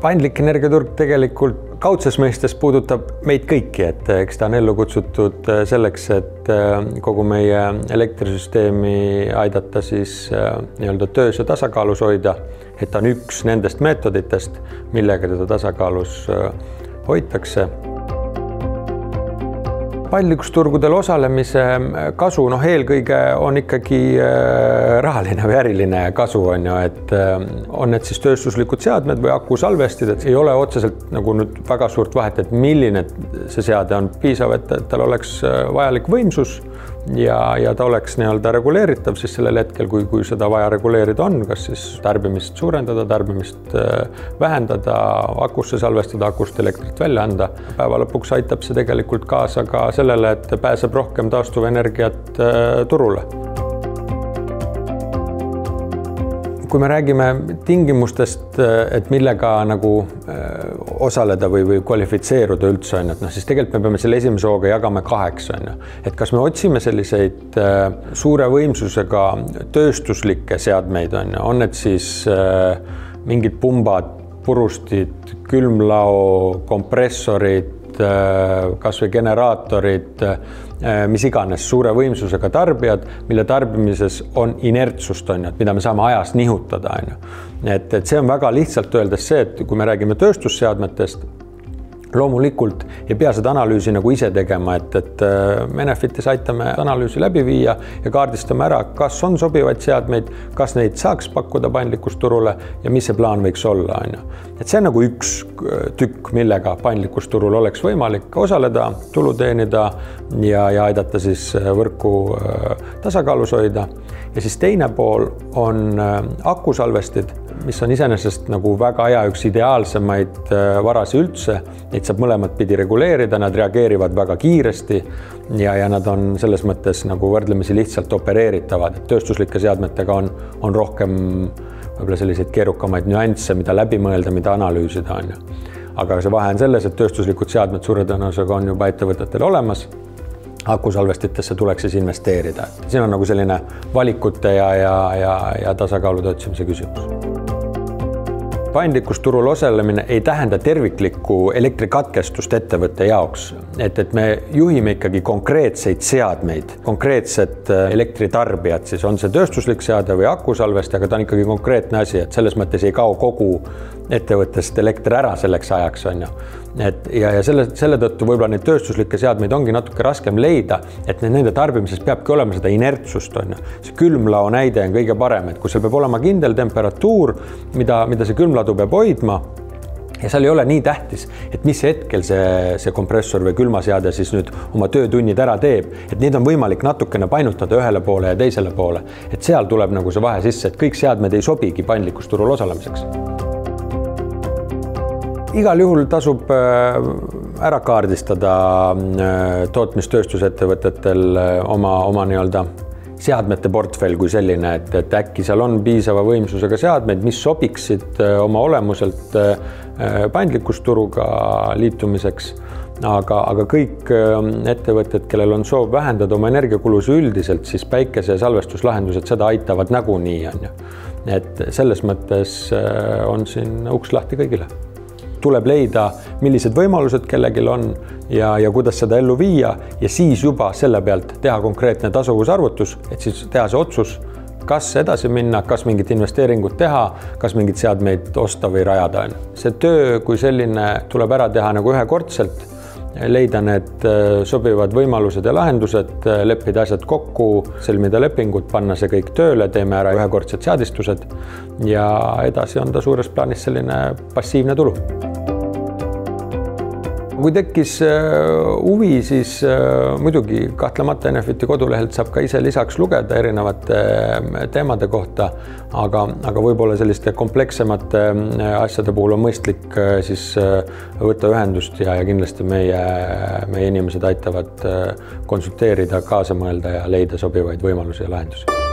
Paindlik energiaturg tegelikult kaudses mõistes puudutab meid kõiki, et eks ta on ellu kutsutud selleks, et kogu meie elektrisüsteemi aidata siis nii-öelda töös ja tasakaalus hoida, et ta on üks nendest meetoditest, millega teda tasakaalus hoitakse. Paindlikkusturgudel osalemise kasu eelkõige on ikkagi rahaline või äriline kasu, et on need siis tööstuslikud seadmed või akusalvestid, et ei ole otseselt nagu nüüd väga suurt vahet, et milline see seade on piisav, et tal oleks vajalik võimsus ja ta oleks nii-öelda reguleeritav siis sellel hetkel, kui seda vaja reguleerida on, kas siis tarbimist suurendada, tarbimist vähendada, akusse salvestada, akust elektrit välja anda. Päeva lõpuks aitab see tegelikult kaasa ka sellele, et pääseb rohkem taastuvenergiat turule. Kui me räägime tingimustest, et millega nagu osaleda või kvalifitseeruda üldse, siis tegelikult me peame selle esimese hooga jagama 8. Et kas me otsime selliseid suure võimsusega tööstuslikke seadmeid, on need siis mingid pumbad, purustid, külmlao, kompressorid, kas või generaatorid, mis iganes suure võimsusega tarbijad, mille tarbimises on inertsust, mida me saame ajas nihutada. Et see on väga lihtsalt öeldes see, et kui me räägime tööstusseadmetest, loomulikult ei pea seda analüüsi nagu ise tegema, et me Enefitis aitame analüüsi läbi viia ja kaardistame ära, kas on sobivaid seadmeid, kas neid saaks pakkuda paindlikkusturule ja mis see plaan võiks olla. Et see on nagu üks tükk, millega paindlikkusturul oleks võimalik osaleda, tulu teenida ja aidata siis võrku tasakaalus hoida. Ja siis teine pool on akusalvestid, mis on iseenesest nagu väga hea, üks ideaalsemaid varasi üldse. Neid saab mõlemat pidi reguleerida, nad reageerivad väga kiiresti ja nad on selles mõttes nagu võrdlemisi lihtsalt opereeritavad. Et tööstuslike seadmetega on rohkem võib-olla selliseid keerukamaid nüansse, mida läbi mõelda, mida analüüsida. Aga see vahe on selles, et tööstuslikud seadmed suure tõenäosusega on juba ettevõtetel olemas. Akusalvestitesse tuleks siis investeerida. Siin on nagu selline valikute ja tasakaalude otsimise küsimus. Paindlikkusturul osalemine ei tähenda terviklikku elektrikatkestust ettevõtte jaoks, et me juhime ikkagi konkreetseid seadmeid, konkreetset elektritarbijat, siis on see tööstuslik seade või akusalvesti, aga ta on ikkagi konkreetne asi, et selles mõttes ei kao kogu ettevõttest elekter ära selleks ajaks. Ja selle tõttu võib-olla neid tööstuslikke seadmeid ongi natuke raskem leida, et nende tarbimises peabki olema seda inertsust. See külmlao näide on kõige parem, et kui seal peab olema kindel temperatuur, mida see külmladu peab hoidma, ja seal ei ole nii tähtis, et mis hetkel see kompressor või külmaseade siis nüüd oma töötunnid ära teeb, et neid on võimalik natukene painutada ühele poole ja teisele poole. Et seal tuleb nagu see vahe sisse, et kõik seadmed ei sobigi paindlikkusturul osalemiseks. Igal juhul tasub ära kaardistada tootmistööstusettevõtetel oma nii-öelda seadmete portfell kui selline, et äkki seal on piisava võimsusega seadmeid, mis sobiksid oma olemuselt paindlikkusturuga liitumiseks, aga kõik ettevõtted, kellel on soov vähendada oma energiakulusi üldiselt, siis päikese- ja salvestuslahendused seda aitavad nagunii. Et selles mõttes on siin uks lahti kõigile. Tuleb leida, millised võimalused kellegil on ja kuidas seda ellu viia ja siis juba selle pealt teha konkreetne tasuvusarvutus, et siis teha see otsus, kas edasi minna, kas mingit investeeringut teha, kas mingit seadmeid osta või rajada. See töö kui selline tuleb ära teha nagu ühekordselt, leida need sobivad võimalused ja lahendused, leppida asjad kokku, sõlmida lepingud, panna see kõik tööle, teeme ära ühekordsed seadistused ja edasi on ta suures plaanis selline passiivne tulu. Kui tekkis huvi, siis muidugi kahtlemata Enefiti kodulehelt saab ka ise lisaks lugeda erinevate teemade kohta, aga võib-olla selliste komplekssemate asjade puhul on mõistlik siis võtta ühendust ja kindlasti meie inimesed aitavad konsulteerida, kaasa mõelda ja leida sobivaid võimalusi ja lahendusi.